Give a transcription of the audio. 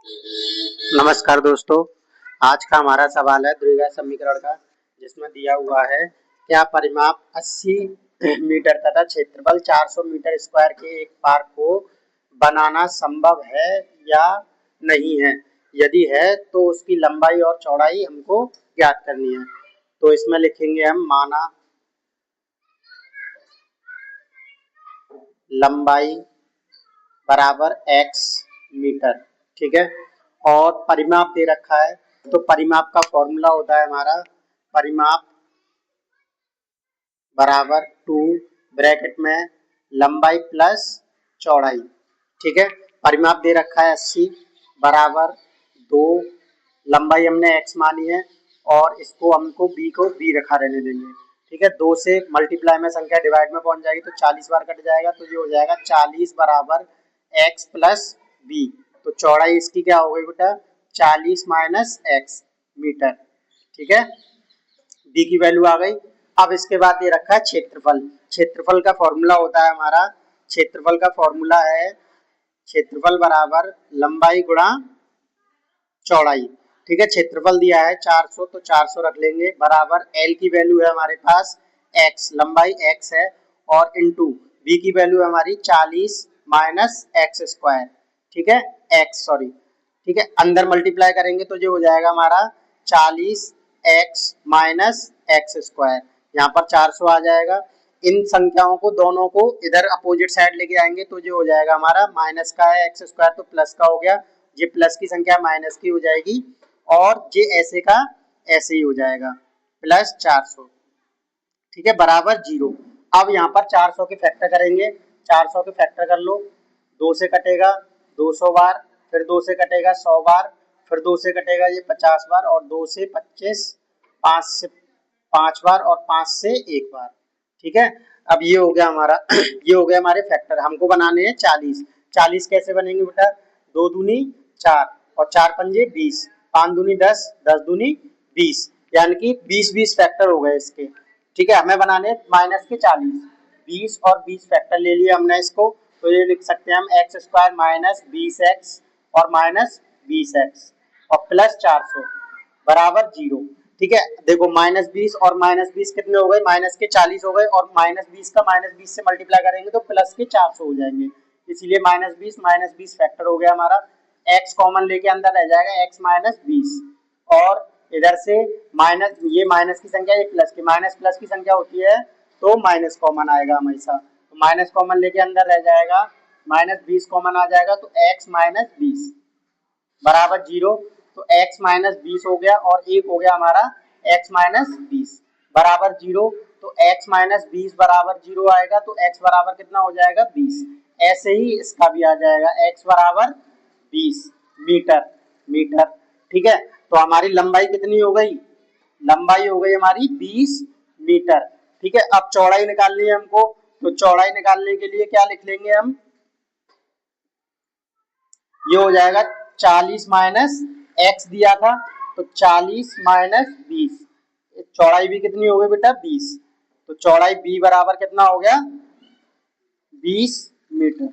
नमस्कार दोस्तों, आज का हमारा सवाल है द्विघात समीकरण का, जिसमें दिया हुआ है क्या परिमाप 80 मीटर तथा क्षेत्रफल 400 मीटर स्क्वायर के एक पार्क को बनाना संभव है या नहीं है। यदि है तो उसकी लंबाई और चौड़ाई हमको ज्ञात करनी है। तो इसमें लिखेंगे हम माना लंबाई बराबर x मीटर, ठीक है, और परिमाप दे रखा है। तो परिमाप का फॉर्मूला होता है हमारा परिमाप बराबर 2 ब्रैकेट में लंबाई प्लस चौड़ाई, ठीक है। परिमाप दे रखा है 80 बराबर 2, लंबाई हमने x मानी है और इसको हमको b को b रखा रहने देंगे, ठीक है। 2 से मल्टीप्लाई में संख्या डिवाइड में पहुंच जाएगी तो 40 बार कट जाएगा, तो ये हो जाएगा 40 बराबर x प्लस b। तो चौड़ाई इसकी क्या हो गई बेटा 40 माइनस x मीटर, ठीक है। b की वैल्यू आ गई। अब इसके बाद ये रखा है क्षेत्रफल। क्षेत्रफल का फॉर्मूला होता है हमारा, क्षेत्रफल का फॉर्मूला है क्षेत्रफल बराबर लंबाई गुणा चौड़ाई, ठीक है। क्षेत्रफल दिया है 400 तो 400 रख लेंगे बराबर l की वैल्यू है हमारे पास x, लंबाई x है, और इनटू b की वैल्यू है हमारी 40 माइनस एक्स स्क्वायर, ठीक है, x सॉरी, ठीक है। अंदर मल्टीप्लाई करेंगे तो जो हो जाएगा हमारा 40 x माइनस एक्स स्क्वायर, यहाँ पर 400 आ जाएगा। इन संख्याओं को दोनों को इधर अपोजिट साइड लेके आएंगे तो जो हो जाएगा हमारा माइनस का है एक्स स्क्वायर तो प्लस का हो गया, ये प्लस की संख्या माइनस की हो जाएगी और ये ऐसे का ऐसे ही हो जाएगा प्लस 400, ठीक है, बराबर 0। अब यहाँ पर 400 के फैक्टर करेंगे, 400 के फैक्टर कर लो, 2 से कटेगा 200 बार, फिर 2 से कटेगा 100 बार, फिर 2 से कटेगा ये 50 बार, और 2 से 25, 5 से 5 बार, और 5 से 1 बार, ठीक है। अब ये हो गया हमारा ये हो गया हमारे फैक्टर। हमको बनाने हैं 40। 40 कैसे बनेंगे बेटा 2 दूनी 4 और 4 पंजे 20, 5 दूनी 10, 10 दूनी 20, यानी कि 20-20 फैक्टर हो गए इसके, ठीक है। हमें बनाने माइनस के 40, 20 और 20 फैक्टर ले लिया हमने इसको, तो ये लिख सकते हैं हम एक्स स्क्वायर माइनस 20x और माइनस 20x और प्लस 400 बराबर 0, ठीक है। देखो माइनस 20 और माइनस 20 कितने हो गए, माइनस के 40 हो गए, और माइनस 20 का माइनस 20 से मल्टीप्लाई करेंगे तो प्लस के 400 हो जाएंगे, इसीलिए माइनस 20 फैक्टर हो गया हमारा। x कॉमन लेके अंदर रह जाएगा x माइनस 20, और इधर से माइनस, ये माइनस की संख्या ये प्लस की, माइनस प्लस की संख्या होती है तो माइनस कॉमन आएगा हमेशा, तो माइनस कॉमन लेके अंदर रह जाएगा, माइनस 20 कॉमन आ जाएगा तो x माइनस 20 बराबर 0। तो x माइनस 20 हो गया और एक हो गया हमारा x माइनस 20 बराबर 0। तो x माइनस 20 बराबर 0 आएगा तो x बराबर कितना हो जाएगा 20। ऐसे ही इसका भी आ जाएगा x बराबर 20 मीटर, मीटर, ठीक है। तो हमारी लंबाई कितनी हो गई, लंबाई हो गई हमारी 20 मीटर, ठीक है। अब चौड़ाई निकालनी है हमको, तो चौड़ाई निकालने के लिए क्या लिख लेंगे हम, ये हो जाएगा 40 माइनस एक्स दिया था तो 40 माइनस 20, चौड़ाई भी कितनी हो गई बेटा 20, तो चौड़ाई b बराबर कितना हो गया 20 मीटर।